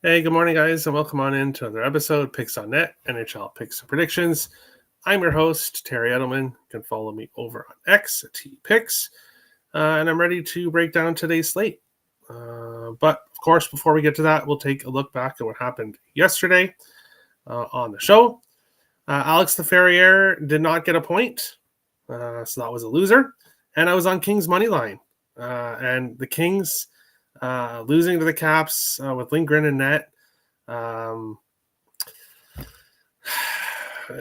Hey, good morning, guys, and welcome on into another episode, Picks on Net, NHL Picks and Predictions. I'm your host, Terry Edelman. You can follow me over on X at TPicks, and I'm ready to break down today's slate. But, of course, before we get to that, we'll take a look back at what happened yesterday on the show. Alex the Ferrier did not get a point, so that was a loser. And I was on Kings' money line, and the Kings losing to the Caps with Lindgren and net.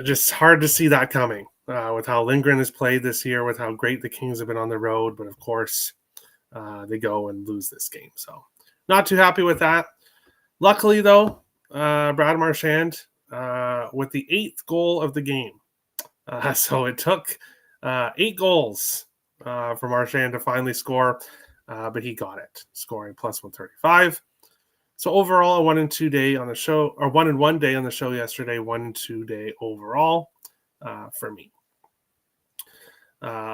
Just hard to see that coming with how Lindgren has played this year, with how great the Kings have been on the road. But of course, they go and lose this game. So not too happy with that. Luckily, though, Brad Marchand with the 8th goal of the game. So it took 8 goals for Marchand to finally score. But he got it, scoring plus 135. So overall, a 1-2 day on the show, or 1-1 day on the show yesterday, 1-2 day overall for me.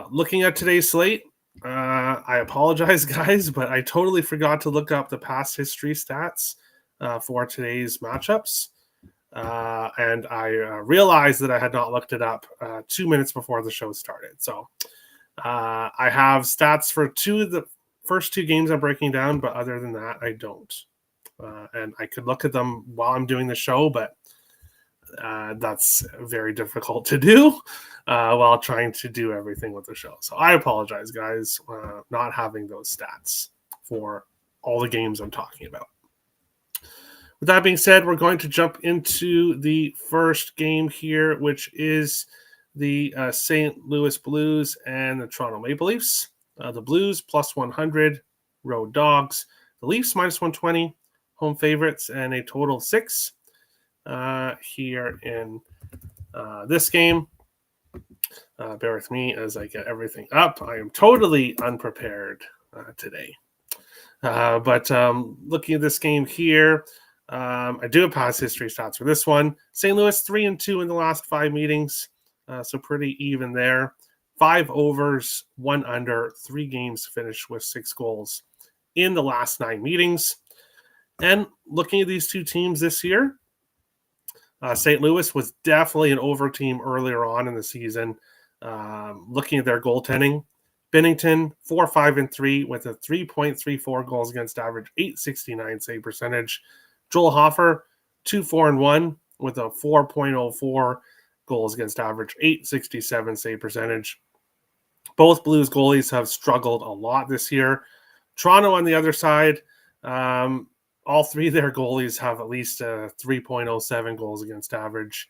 Looking at today's slate, I apologize, guys, but I totally forgot to look up the past history stats for today's matchups. And I realized that I had not looked it up 2 minutes before the show started. So I have stats for the first 2 games I'm breaking down, but other than that, I don't. And I could look at them while I'm doing the show, but that's very difficult to do while trying to do everything with the show. So I apologize, guys, not having those stats for all the games I'm talking about. With that being said, we're going to jump into the first game here, which is the St. Louis Blues and the Toronto Maple Leafs. The Blues plus 100, road dogs. The Leafs minus 120, home favorites, and a total 6 here in this game. Bear with me as I get everything up. I am totally unprepared today. But looking at this game here, I do have past history stats for this one. St. Louis 3-2 in the last 5 meetings, so pretty even there. 5 overs, 1 under, 3 games finished with 6 goals in the last 9 meetings. And looking at these two teams this year, St. Louis was definitely an over team earlier on in the season. Looking at their goaltending, Binnington 4-5-3 with a 3.34 goals against average, 869 save percentage. Joel Hofer 2-4-1 with a 4.04 goals against average, 867 save percentage. Both Blues goalies have struggled a lot this year. Toronto on the other side, all 3 of their goalies have at least a 3.07 goals against average.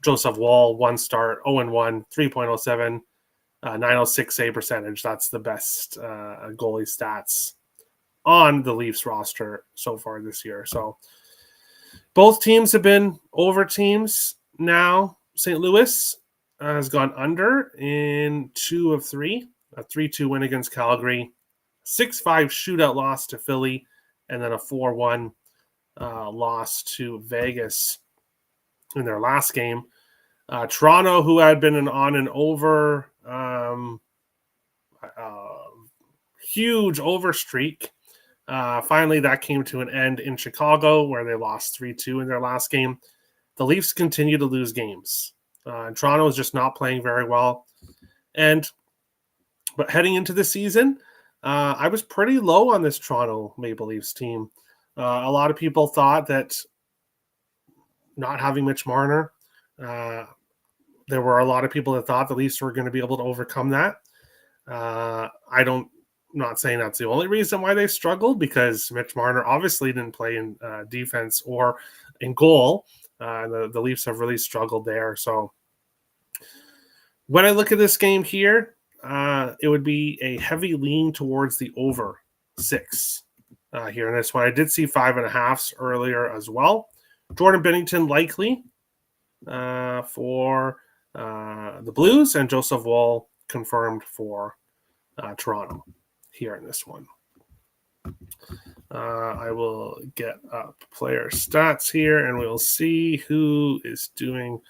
Joseph Woll, 1 start, 0-1, 3.07, 906 save percentage. That's the best goalie stats on the Leafs roster so far this year. So both teams have been over teams now. St. Louis has gone under in 2 of 3, a 3-2 win against Calgary, 6-5 shootout loss to Philly, and then a 4-1 loss to Vegas in their last game. Toronto, who had been on an over, huge over streak, finally that came to an end in Chicago, where they lost 3-2 in their last game. The Leafs continue to lose games. And Toronto is just not playing very well. But heading into the season, I was pretty low on this Toronto Maple Leafs team. A lot of people thought that not having Mitch Marner, there were a lot of people that thought the Leafs were going to be able to overcome that. I'm not saying that's the only reason why they struggled, because Mitch Marner obviously didn't play in defense or in goal. The Leafs have really struggled there. So when I look at this game here, it would be a heavy lean towards the over 6 here in this one. I did see 5.5s earlier as well. Jordan Binnington likely for the Blues, and Joseph Woll confirmed for Toronto here in this one. I will get up player stats here, and we'll see who is doing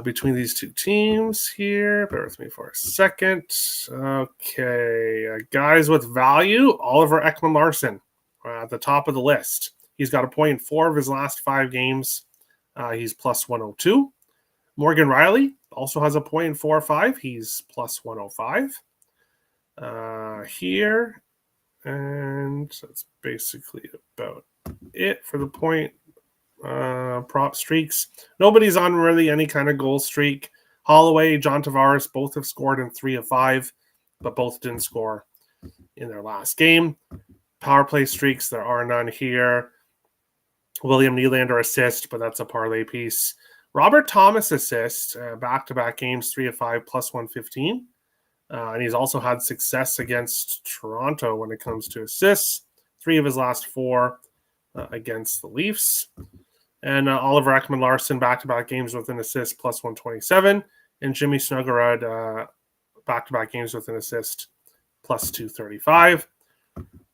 Between these two teams here, bear with me for a second. Okay, guys with value, Oliver Ekman-Larsson at the top of the list. He's got a point in 4 of his last 5 games. He's plus 102. Morgan Riley also has a point in 4 or 5. He's plus 105 here. And that's basically about it for the point prop streaks. Nobody's on really any kind of goal streak. Holloway, John Tavares both have scored in 3 of 5, but both didn't score in their last game. Power play streaks, there are none here. William Nylander assist, but that's a parlay piece. Robert Thomas assist, back-to-back games, 3 of 5, plus 115. And he's also had success against Toronto when it comes to assists. 3 of his last 4 against the Leafs. And Oliver Ekman-Larsson, back-to-back games with an assist, plus 127. And Jimmy Snuggerud, back-to-back games with an assist, plus 235.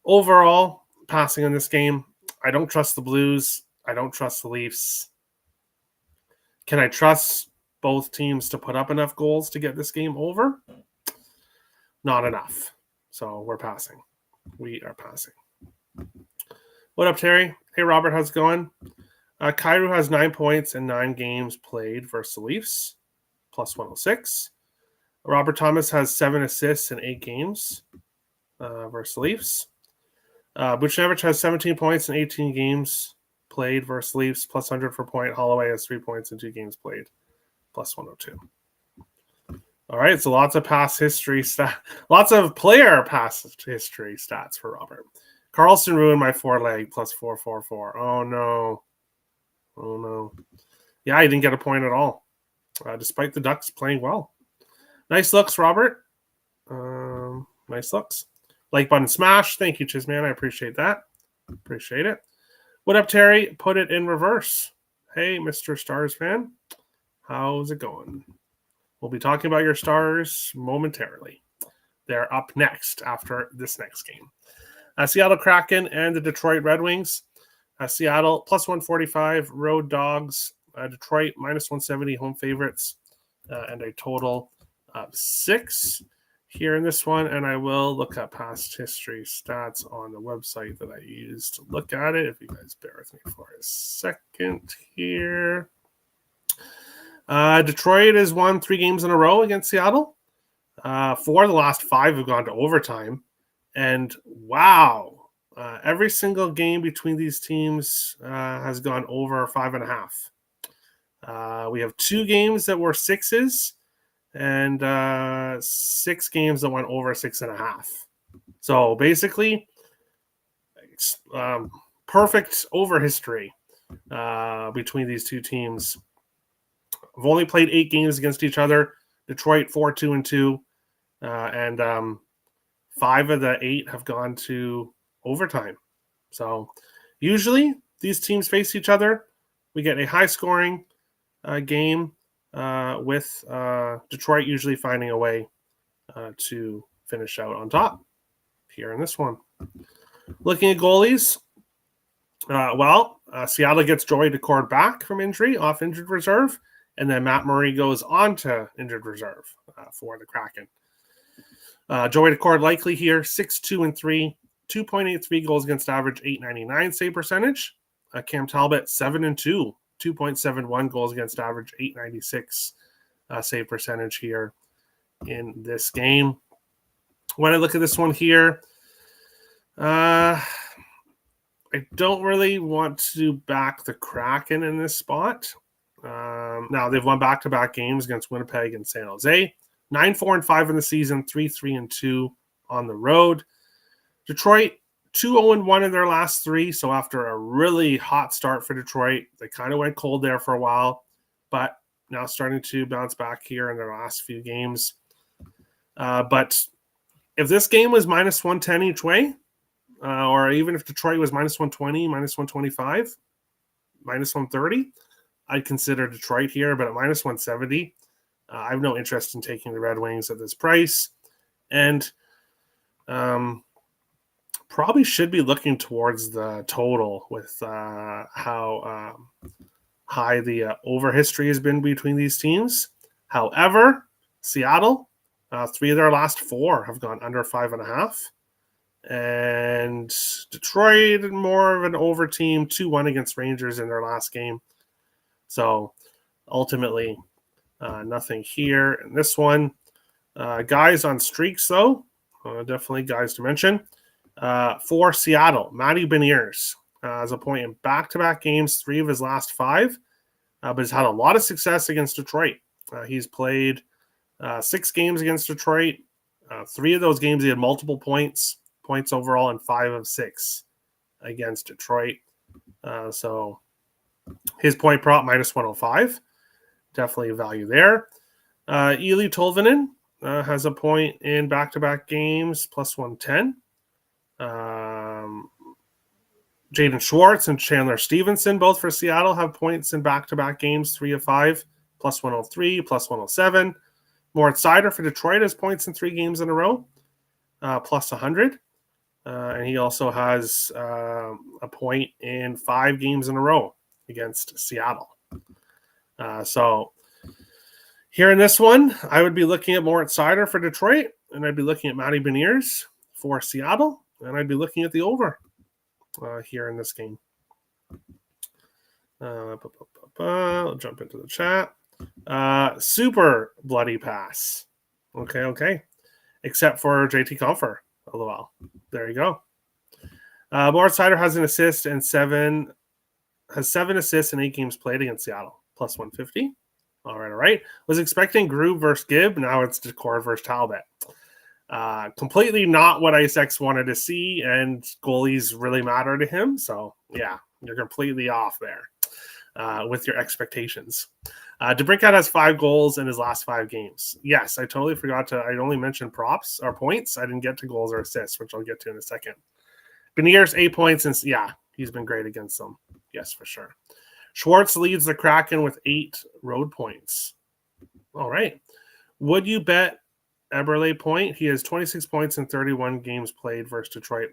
Overall, passing in this game, I don't trust the Blues. I don't trust the Leafs. Can I trust both teams to put up enough goals to get this game over? Not enough. So we're passing. We are passing. What up, Terry? Hey, Robert, how's it going? Kyrou has 9 points in 9 games played versus the Leafs, plus 106. Robert Thomas has 7 assists in 8 games versus the Leafs. Buchnevich has 17 points in 18 games played versus Leafs, plus 100 for point. Holloway has 3 points in 2 games played, plus 102. All right, so lots of past history lots of player past history stats for Robert. Carlson ruined my 4-leg, plus 444. Oh no. Yeah, he didn't get a point at all, despite the Ducks playing well. Nice looks, Robert. Nice looks. Like button smash. Thank you, Chisman. I appreciate that. Appreciate it. What up, Terry? Put it in reverse. Hey, Mr. Stars fan. How's it going? We'll be talking about your Stars momentarily. They're up next after this next game. Seattle Kraken and the Detroit Red Wings. Seattle plus 145, road dogs. Detroit minus 170, home favorites. And a total of 6 here in this one. And I will look up past history stats on the website that I used to look at it. If you guys bear with me for a second here. Detroit has won 3 games in a row against Seattle. 4 of the last 5 have gone to overtime. And wow, every single game between these teams has gone over 5.5. We have 2 games that were 6s and 6 games that went over 6.5. So basically, perfect over history between these two teams. I've only played 8 games against each other. Detroit 4-2-2, and 5 of the 8 have gone to overtime. So usually these teams face each other. We get a high-scoring game with Detroit usually finding a way to finish out on top here in this one. Looking at goalies, Seattle gets Joey Daccord back from injury, off injured reserve, and then Matt Murray goes on to injured reserve for the Kraken. Joey Daccord likely here, 6-2-3, 2.83 goals against average, 899 save percentage. Cam Talbot, 7-2, 2.71 goals against average, 896 save percentage here in this game. When I look at this one here, I don't really want to back the Kraken in this spot. Now, they've won back-to-back games against Winnipeg and San Jose. 9-4-5 in the season, 3-3-2 on the road. Detroit, 2-0-1 in their last 3. So after a really hot start for Detroit, they kind of went cold there for a while, but now starting to bounce back here in their last few games. But if this game was minus 110 each way, or even if Detroit was minus 120, minus 125, minus 130, I'd consider Detroit here. But at minus 170, I have no interest in taking the Red Wings at this price. And probably should be looking towards the total with how high the over history has been between these teams. However, Seattle, 3 of their last 4 have gone under 5.5. And Detroit, more of an over team, 2-1 against Rangers in their last game. So ultimately, nothing here in this one. Guys on streaks, though, definitely guys to mention. For Seattle, Matty Beniers has a point in back-to-back games, 3 of his last 5, but has had a lot of success against Detroit. He's played 6 games against Detroit. 3 of those games he had multiple points overall, and 5 of 6 against Detroit. So his point prop minus 105. Definitely value there. Eeli Tolvanen has a point in back-to-back games, plus 110. Jaden Schwartz and Chandler Stevenson, both for Seattle, have points in back-to-back games, 3 of 5, plus 103, plus 107. Moritz Seider for Detroit has points in 3 games in a row, plus 100. And he also has a point in 5 games in a row against Seattle. So here in this one, I would be looking at Moritz Seider for Detroit, and I'd be looking at Matty Beniers for Seattle, and I'd be looking at the over here in this game. I'll jump into the chat. Super bloody pass. Okay. Except for JT Compher. LOL. There you go. Moritz Seider has an assist and 7 assists in 8 games played against Seattle. Plus 150. All right. Was expecting Grube versus Gibb. Now it's Decor versus Talbot. Completely not what IceX wanted to see, and goalies really matter to him. So, yeah, you're completely off there with your expectations. DeBrincat has 5 goals in his last 5 games. Yes, I totally forgot I only mentioned props or points. I didn't get to goals or assists, which I'll get to in a second. Beniers, 8 points, and yeah, he's been great against them. Yes, for sure. Schwartz leads the Kraken with 8 road points. All right. Would you bet Eberle point? He has 26 points in 31 games played versus Detroit.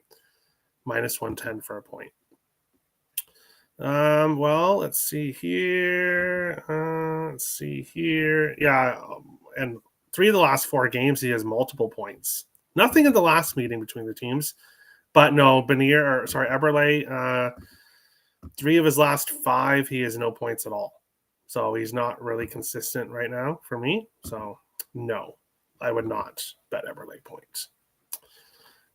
Minus 110 for a point. Well, let's see here. Yeah, and 3 of the last 4 games, he has multiple points. Nothing in the last meeting between the teams. But no, Eberle, 3 of his last 5, he has no points at all. So he's not really consistent right now for me. So no, I would not bet Eberle points.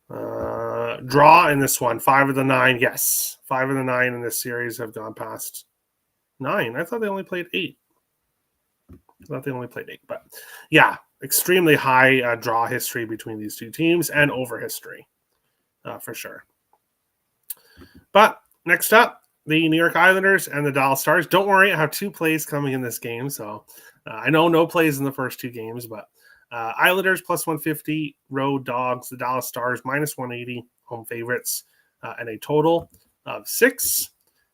Draw in this one, 5 of the 9. Yes, 5 of the 9 in this series have gone past 9. I thought they only played 8. But yeah, extremely high draw history between these two teams and over history for sure. But next up, the New York Islanders and the Dallas Stars. Don't worry, I have 2 plays coming in this game. So I know no plays in the first 2 games, but Islanders plus 150, road dogs. The Dallas Stars minus 180, home favorites, and a total of 6.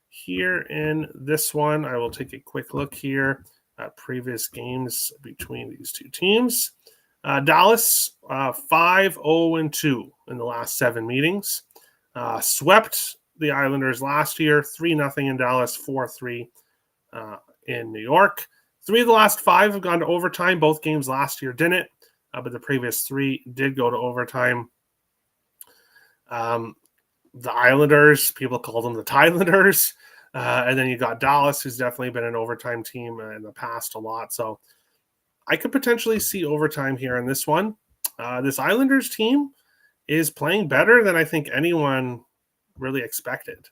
Here in this one, I will take a quick look here at previous games between these two teams. Dallas 5-0-2 in the last 7 meetings. Swept the Islanders last year, 3-0 in Dallas, 4-3 in New York. 3 of the last 5 have gone to overtime. Both games last year didn't, but the previous 3 did go to overtime. The Islanders, people call them the Thailanders. And then you got Dallas, who's definitely been an overtime team in the past a lot. So I could potentially see overtime here in this one. This Islanders team is playing better than I think anyone really expected.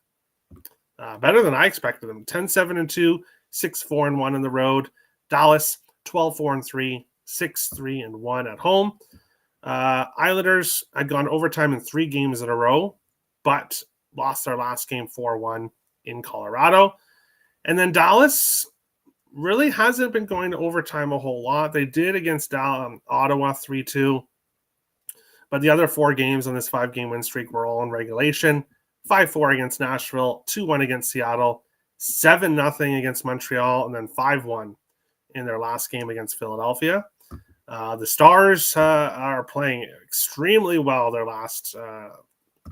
Better than I expected them. 10-7-2, 6-4-1 on the road. Dallas 12-4-3, 6-3-1 at home. Islanders had gone overtime in 3 games in a row, but lost their last game 4-1 in Colorado. And then Dallas really hasn't been going to overtime a whole lot. They did against Ottawa 3-2, but the other 4 games on this 5-game win streak were all in regulation. 5-4 against Nashville, 2-1 against Seattle, 7-0 against Montreal, and then 5-1 in their last game against Philadelphia. The Stars are playing extremely well their last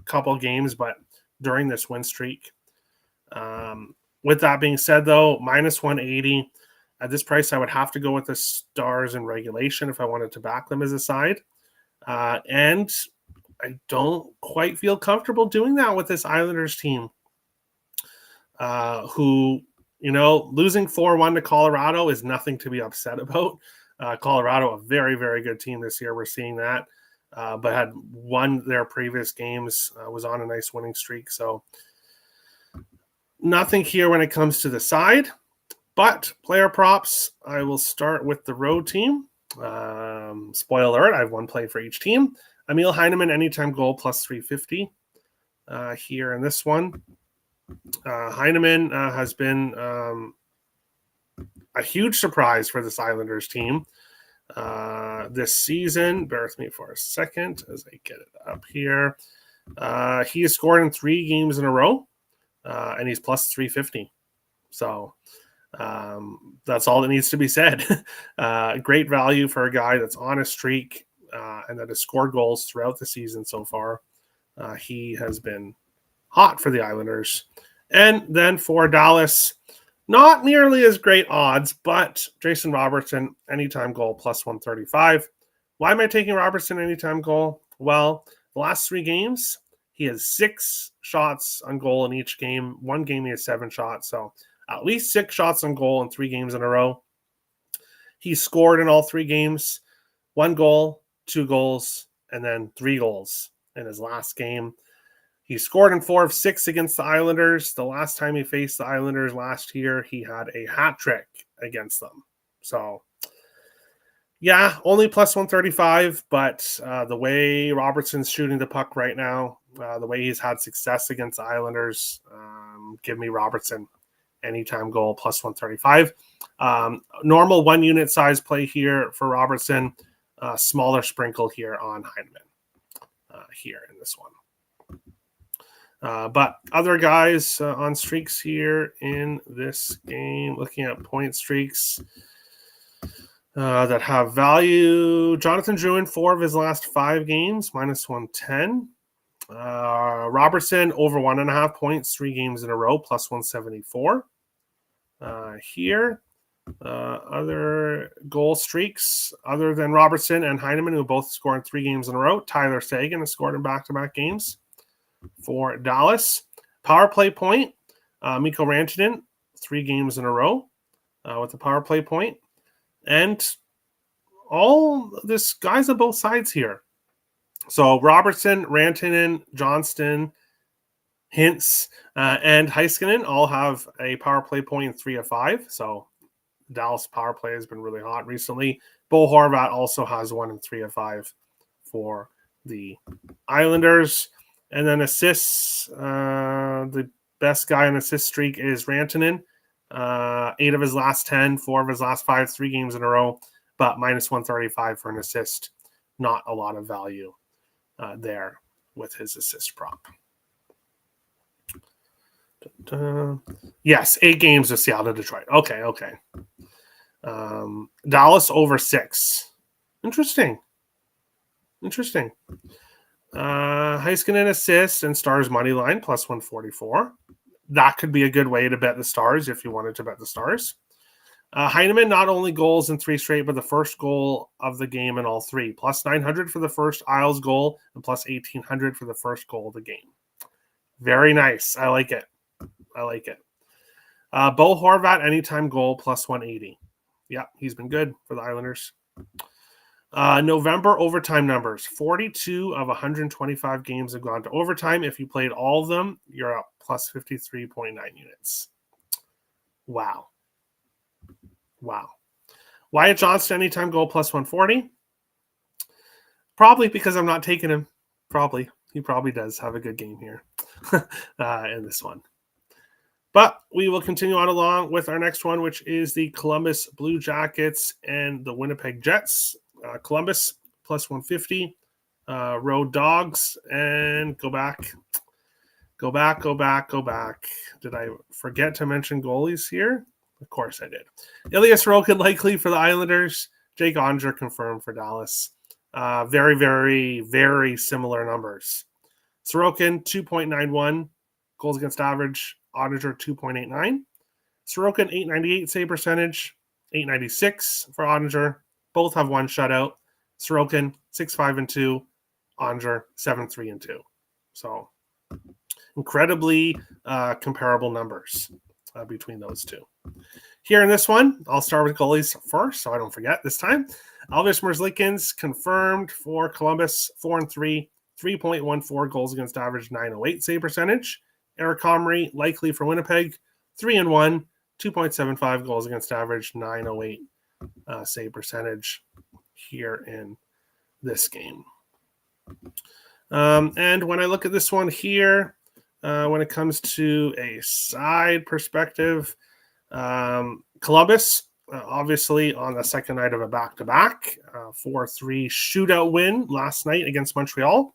couple games, but during this win streak, With that being said, though, minus 180. At this price, I would have to go with the Stars in regulation if I wanted to back them as a side. And I don't quite feel comfortable doing that with this Islanders team, who, losing 4-1 to Colorado is nothing to be upset about. Colorado, a very, very good team this year. We're seeing that, but had won their previous games, was on a nice winning streak. So nothing here when it comes to the side. But player props, I will start with the road team. Spoiler alert, I have one play for each team. Emil Heineman, anytime goal, plus 350 here in this one. Heineman has been a huge surprise for this Islanders team this season. Bear with me for a second as I get it up here. He has scored in 3 games in a row, and he's plus 350. So that's all that needs to be said. Great value for a guy that's on a streak and that has scored goals throughout the season so far. He has been hot for the Islanders. And then for Dallas, not nearly as great odds, but Jason Robertson, anytime goal, plus 135. Why am I taking Robertson anytime goal? Well, the last 3 games, he has 6 shots on goal in each game. One game, he has 7 shots. So at least 6 shots on goal in 3 games in a row. He scored in all 3 games, 1 goal, 2 goals, and then 3 goals in his last game. He scored in 4 of 6 against the Islanders. The last time he faced the Islanders last year, he had a hat trick against them. So, yeah, only plus 135, but the way Robertson's shooting the puck right now, the way he's had success against the Islanders, give me Robertson. Anytime goal, plus 135. Normal 1 unit size play here for Robertson. Smaller sprinkle here on Heineman here in this one. But other guys on streaks here in this game, looking at point streaks that have value. Jonathan Drouin, 4 of his last 5 games, minus 110. Robertson, over 1.5 points, 3 games in a row, plus 174. Here, other goal streaks other than Robertson and Heineman, who both scored in 3 games in a row. Tyler Seguin has scored in back-to-back games for Dallas. Power play point, Mikko Rantanen, 3 games in a row with a power play point. And all this guys on both sides here. So Robertson, Rantanen, Johnston, Hintz, and Heiskanen all have a power play point in 3 of 5. So Dallas power play has been really hot recently. Bo Horvat also has 1 in 3 of 5 for the Islanders. And then assists, the best guy on assist streak is Rantanen. 8 of his last 10, 4 of his last 5, 3 games in a row, but minus 135 for an assist. Not a lot of value there with his assist prop. Yes, 8 games with Seattle, Detroit. Okay. Dallas over 6. Interesting. Heiskanen assists and Stars money line plus 144. That could be a good way to bet the Stars if you wanted to bet the Stars. Heineman, not only goals in 3 straight, but the first goal of the game in all 3. Plus 900 for the first Isles goal and plus 1,800 for the first goal of the game. Very nice. I like it. Bo Horvat, anytime goal, plus 180. Yeah, he's been good for the Islanders. November overtime numbers. 42 of 125 games have gone to overtime. If you played all of them, you're up plus 53.9 units. Wow. Wyatt Johnston, anytime goal, plus 140. Probably because I'm not taking him. Probably. He probably does have a good game here in this one. But we will continue on along with our next one, which is the Columbus Blue Jackets and the Winnipeg Jets. Columbus plus 150, Road Dogs, and go back. Did I forget to mention goalies here? Of course I did. Ilya Sorokin likely for the Islanders. Jake Onger confirmed for Dallas. Very, very, very similar numbers. Sorokin, 2.91 goals against average. Onger, 2.89. Sorokin, 898 save percentage, 896 for Ottinger. Both have one shutout. Sorokin, 6-5-2. Ottinger, 7-3-2. So incredibly comparable numbers between those two. Here in this one, I'll start with goalies first, so I don't forget this time. Elvis Merzlikins confirmed for Columbus, 4-3, 3.14 goals against average, 908 save percentage. Eric Comrie, likely for Winnipeg, 3-1, 2.75 goals against average, 908 save percentage here in this game. And when I look at this one here, when it comes to a side perspective, Columbus, obviously on the second night of a back-to-back, 4-3 shootout win last night against Montreal.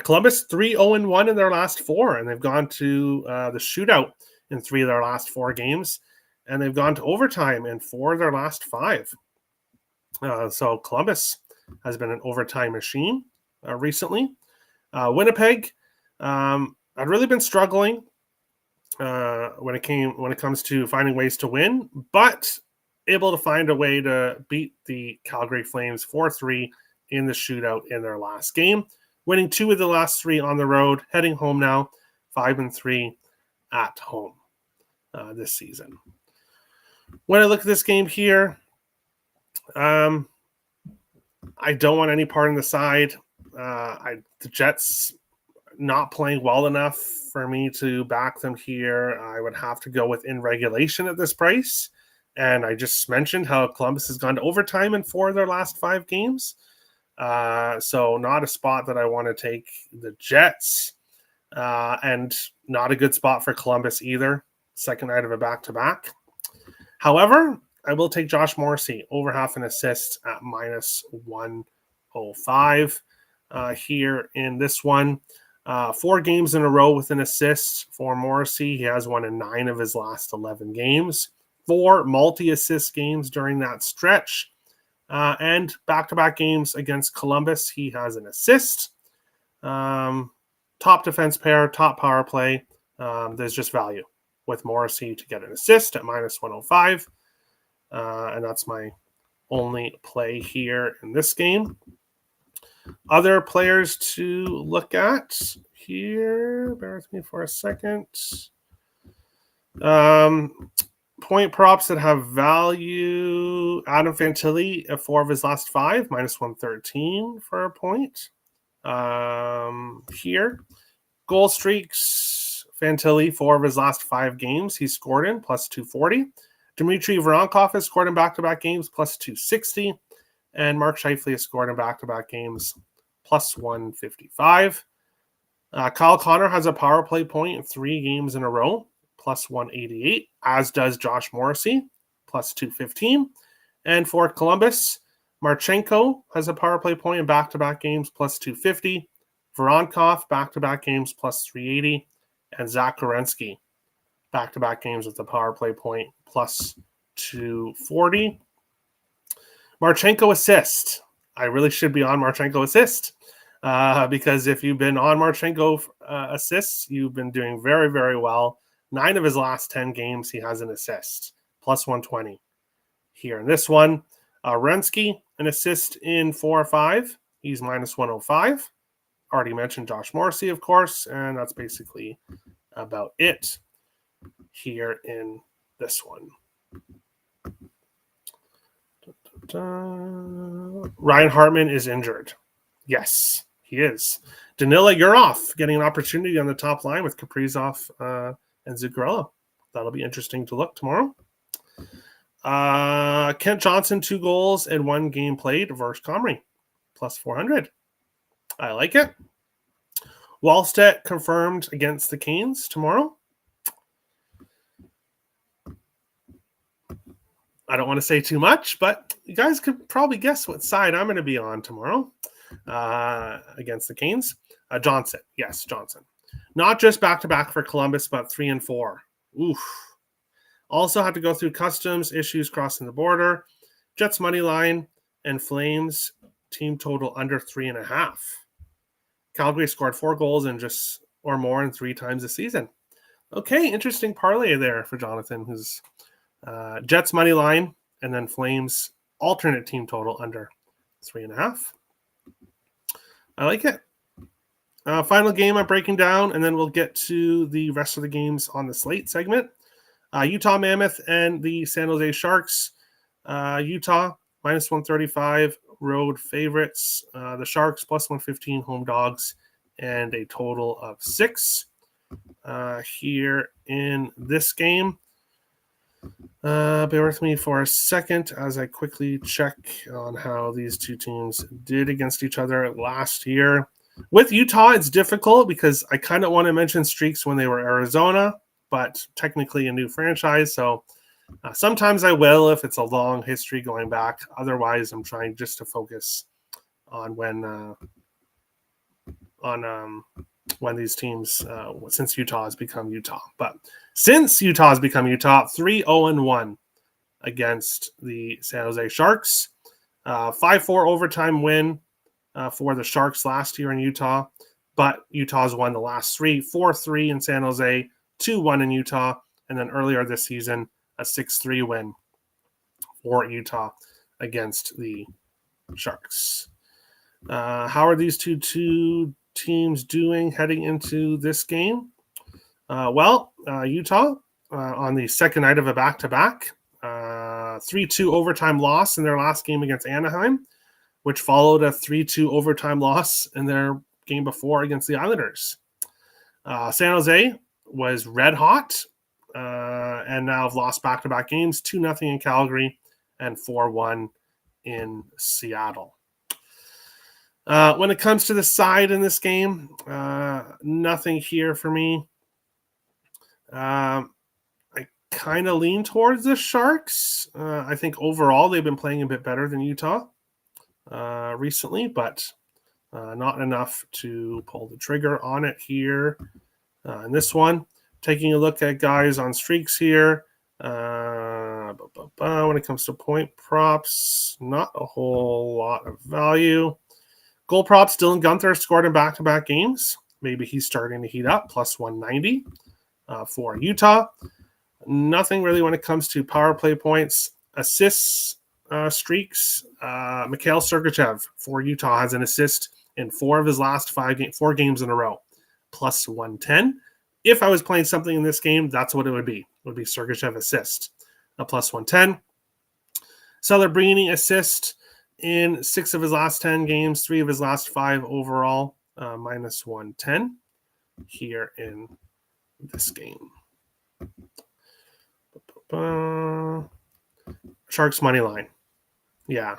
Columbus 3-0-1 in their last four, and they've gone to the shootout in 3 of their last 4 games, and they've gone to overtime in 4 of their last 5. So Columbus has been an overtime machine recently. Winnipeg had really been struggling when it comes to finding ways to win, but able to find a way to beat the Calgary Flames 4-3 in the shootout in their last game, winning 2 of the last 3 on the road, heading home now, 5-3 at home this season. When I look at this game here, I don't want any part in the side. The Jets not playing well enough for me to back them here. I would have to go with in regulation at this price. And I just mentioned how Columbus has gone to overtime in 4 of their last 5 games. So not a spot that I want to take the Jets. And not a good spot for Columbus either. Second night of a back-to-back. However, I will take Josh Morrissey over half an assist at -105 here in this one. 4 games in a row with an assist for Morrissey. He has one in 9 of his last 11 games. 4 multi-assist games during that stretch. And back-to-back games against Columbus, he has an assist. Top defense pair, top power play. There's just value with Morrissey to get an assist at -105. And that's my only play here in this game. Other players to look at here. Bear with me for a second. Point props that have value. Adam Fantilli, 4 of his last 5, -113 for a point. Here. Goal streaks. Fantilli, 4 of his last 5 games he's scored in, +240. Dmitry Voronkov has scored in back-to-back games, +260. And Mark Scheifele has scored in back-to-back games, +155. Kyle Connor has a power play point in 3 games in a row, +188, as does Josh Morrissey, +215. And for Columbus, Marchenko has a power play point in back-to-back games, +250. Voronkov, back-to-back games, +380. And Zach Werenski, back-to-back games with the power play point, +240. Marchenko assist. I really should be on Marchenko assist because if you've been on Marchenko assists, you've been doing very, very well. 9 of his last 10 games, he has an assist, +120 here in this one. Werenski, an assist in 4 or 5. He's -105. Already mentioned Josh Morrissey, of course, and that's basically about it here in this one. Ryan Hartman is injured. Yes, he is. Danila, you're off, getting an opportunity on the top line with Kaprizov and Zuccarello. That'll be interesting to look tomorrow. Kent Johnson, 2 goals and 1 game played versus Comrie, +400. I like it. Wallstedt confirmed against the Canes tomorrow. I don't want to say too much, but you guys could probably guess what side I'm going to be on tomorrow against the Canes. Johnson. Yes, Johnson. Not just back-to-back for Columbus, but 3 and 4. Oof. Also had to go through customs, issues crossing the border, Jets money line, and Flames team total under 3.5. Calgary scored 4 goals in just or more in 3 times this season. Okay, interesting parlay there for Jonathan, who's Jets money line and then Flames alternate team total under 3.5. I like it. Final game I'm breaking down, and then we'll get to the rest of the games on the slate segment. Utah Mammoth and the San Jose Sharks. Utah minus 135 road favorites. The Sharks plus 115 home dogs, and a total of 6 here in this game. Bear with me for a second as I quickly check on how these two teams did against each other last year. With Utah, it's difficult because I kind of want to mention streaks when they were Arizona, but technically a new franchise. So sometimes I will if it's a long history going back. Otherwise, I'm trying just to focus on when these teams, since Utah has become Utah. But since Utah has become Utah, 3-0-1 against the San Jose Sharks. 5-4 overtime win for the Sharks last year in Utah, but Utah's won the last 3, 4-3 in San Jose, 2-1 in Utah, and then earlier this season, a 6-3 win for Utah against the Sharks. How are these two teams doing heading into this game? Utah on the second night of a back-to-back, 3-2 overtime loss in their last game against Anaheim, which followed a 3-2 overtime loss in their game before against the Islanders. San Jose was red hot and now have lost back-to-back games, 2-0 in Calgary and 4-1 in Seattle. When it comes to the side in this game, nothing here for me. I kind of lean towards the Sharks. I think overall they've been playing a bit better than Utah recently, but not enough to pull the trigger on it here in this one. Taking a look at guys on streaks here. When it comes to point props, not a whole lot of value. Goal props, Dylan Guenther scored in back-to-back games. Maybe he's starting to heat up, plus 190 for Utah. Nothing really when it comes to power play points. Assists, streaks. Mikhail Sergachev for Utah has an assist in 4 of his last 4 games in a row, plus 110. If I was playing something in this game, that's what it would be. It would be Sergachev assist, a plus 110. Celebrini assist in 6 of his last 10 games, 3 of his last 5 overall, minus 110 here in this game. Sharks money line. Yeah.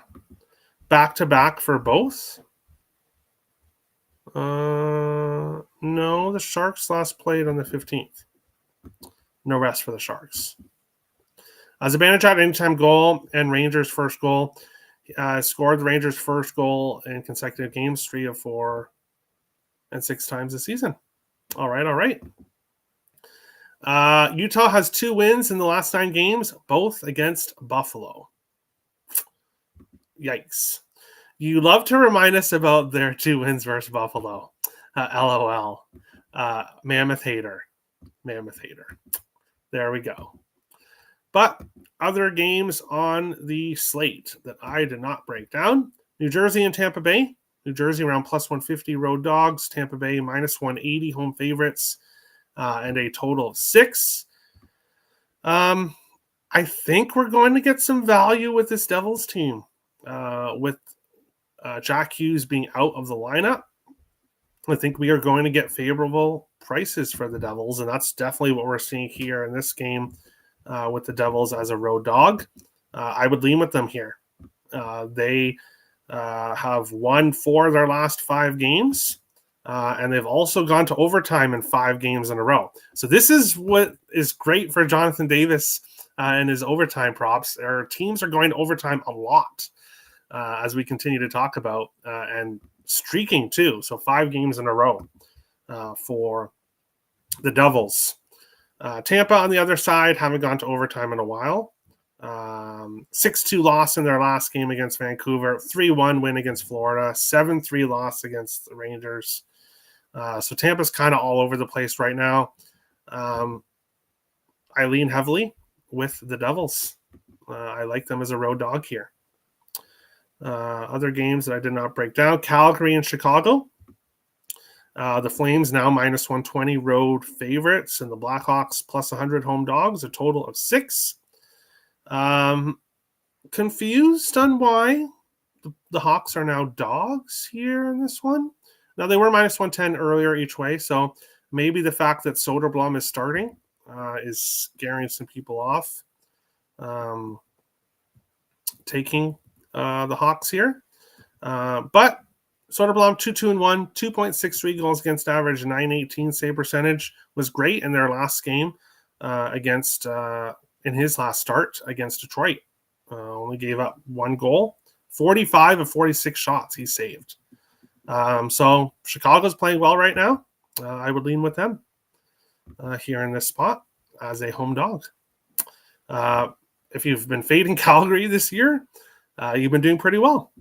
Back-to-back for both? No, the Sharks last played on the 15th. No rest for the Sharks. Zibanejad anytime goal and Rangers first goal. Scored the Rangers' first goal in consecutive games, 3 of 4 and 6 times this season. All right. Utah has 2 wins in the last 9 games, both against Buffalo. Yikes. You love to remind us about their 2 wins versus Buffalo. LOL. Mammoth hater. There we go. But other games on the slate that I did not break down. New Jersey and Tampa Bay. New Jersey around plus 150 road dogs. Tampa Bay minus 180 home favorites. And a total of 6. I think we're going to get some value with this Devils team. With Jack Hughes being out of the lineup, I think we are going to get favorable prices for the Devils, and that's definitely what we're seeing here in this game with the Devils as a road dog. I would lean with them here. They have won 4 of their last 5 games, and they've also gone to overtime in 5 games in a row. So this is what is great for Jonathan Davis and his overtime props. Their teams are going to overtime a lot, as we continue to talk about, and streaking too. So 5 games in a row for the Devils. Tampa on the other side haven't gone to overtime in a while. 6-2 loss in their last game against Vancouver, 3-1 win against Florida, 7-3 loss against the Rangers. So Tampa's kind of all over the place right now. I lean heavily with the Devils. I like them as a road dog here. Other games that I did not break down: Calgary and Chicago. The Flames now minus 120 road favorites, and the Blackhawks plus 100 home dogs, a total of 6. Confused on why the Hawks are now dogs here in this one. Now, they were minus 110 earlier each way, so maybe the fact that Soderblom is starting is scaring some people off taking the Hawks here. But Soderblom, 2-2-1, 2.63 goals against average, 918 save percentage, was great in their last game against in his last start against Detroit. Only gave up 1 goal, 45 of 46 shots he saved. So Chicago's playing well right now. I would lean with them here in this spot as a home dog. If you've been fading Calgary this year, you've been doing pretty well.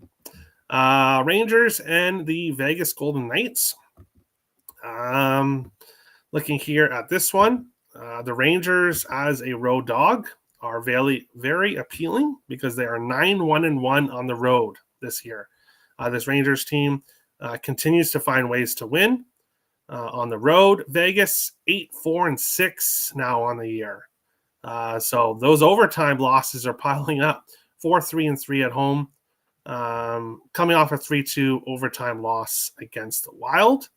Rangers and the Vegas Golden Knights. Looking here at this one, the Rangers as a road dog are very, very appealing because they are 9-1-1 on the road this year. This Rangers team continues to find ways to win on the road. Vegas 8-4-6 now on the year. So those overtime losses are piling up. 4-3-3 at home. Coming off a 3-2 overtime loss against the Wild.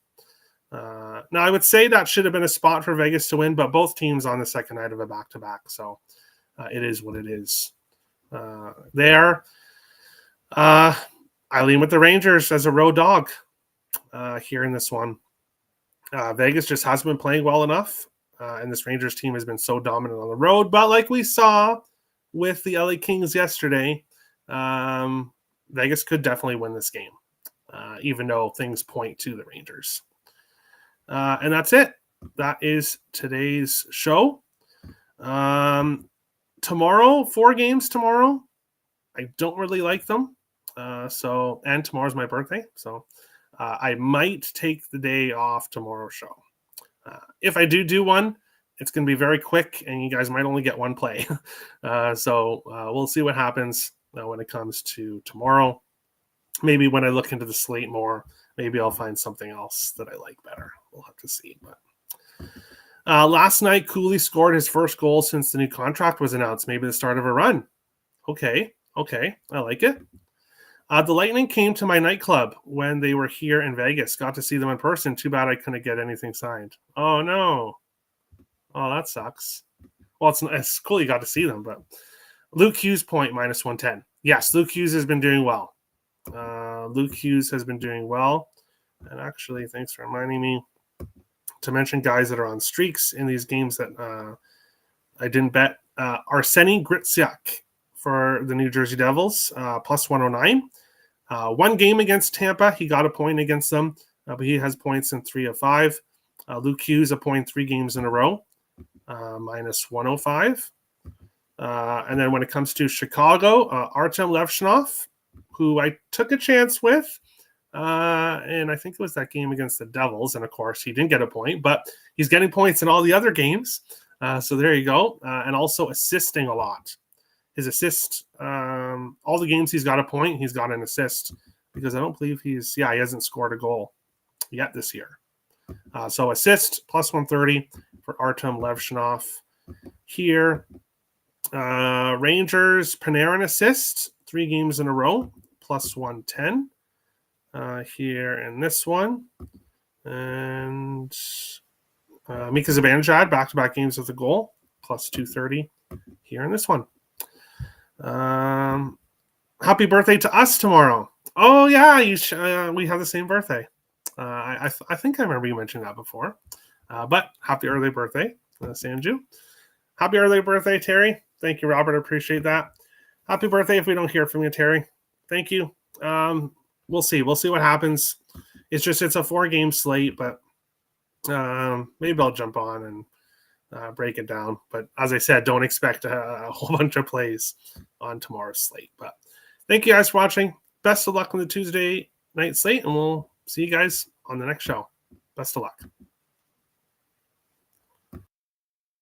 Now, I would say that should have been a spot for Vegas to win, but both teams on the second night of a back-to-back, so it is what it is. There, I lean with the Rangers as a road dog here in this one. Vegas just hasn't been playing well enough, and this Rangers team has been so dominant on the road, but like we saw with the LA Kings yesterday, Vegas could definitely win this game, even though things point to the Rangers. And that's it. That is today's show. Tomorrow, 4 games tomorrow. I don't really like them. And tomorrow's my birthday. So I might take the day off tomorrow's show. If I do one, it's going to be very quick, and you guys might only get one play. So we'll see what happens when it comes to tomorrow. Maybe when I look into the slate more, maybe I'll find something else that I like better. We'll have to see. But last night, Cooley scored his first goal since the new contract was announced. Maybe the start of a run. Okay, I like it. The Lightning came to my nightclub when they were here in Vegas. Got to see them in person. Too bad I couldn't get anything signed. Oh, no. Oh, that sucks. Well, it's cool you got to see them, but Luke Hughes point minus 110. Yes, Luke Hughes has been doing well. And actually, thanks for reminding me to mention guys that are on streaks in these games that I didn't bet. Arseny Griciak for the New Jersey Devils, plus 109. 1 game against Tampa, he got a point against them, but he has points in 3 of 5. Luke Hughes, a point 3 games in a row, minus 105. And then when it comes to Chicago, Artem Levshnov, who I took a chance with, and I think it was that game against the Devils, and of course he didn't get a point, but he's getting points in all the other games, so there you go. And also assisting a lot. His assist, all the games he's got a point, he's got an assist, because I don't believe he hasn't scored a goal yet this year. So assist plus 130 for Artem Levshnov here. Rangers, Panarin assist, 3 games in a row, plus 110 here in this one. And Mika Zibanejad, back-to-back games with a goal, plus 230 here in this one. Happy birthday to us tomorrow. Oh, yeah, we have the same birthday. I think I remember you mentioning that before. But happy early birthday, Sanju. Happy early birthday, Terry. Thank you, Robert. I appreciate that. Happy birthday if we don't hear from you, Terry. Thank you. We'll see. We'll see what happens. It's a 4-game slate, but maybe I'll jump on and break it down. But as I said, don't expect a whole bunch of plays on tomorrow's slate. But thank you guys for watching. Best of luck on the Tuesday night slate, and we'll see you guys on the next show. Best of luck.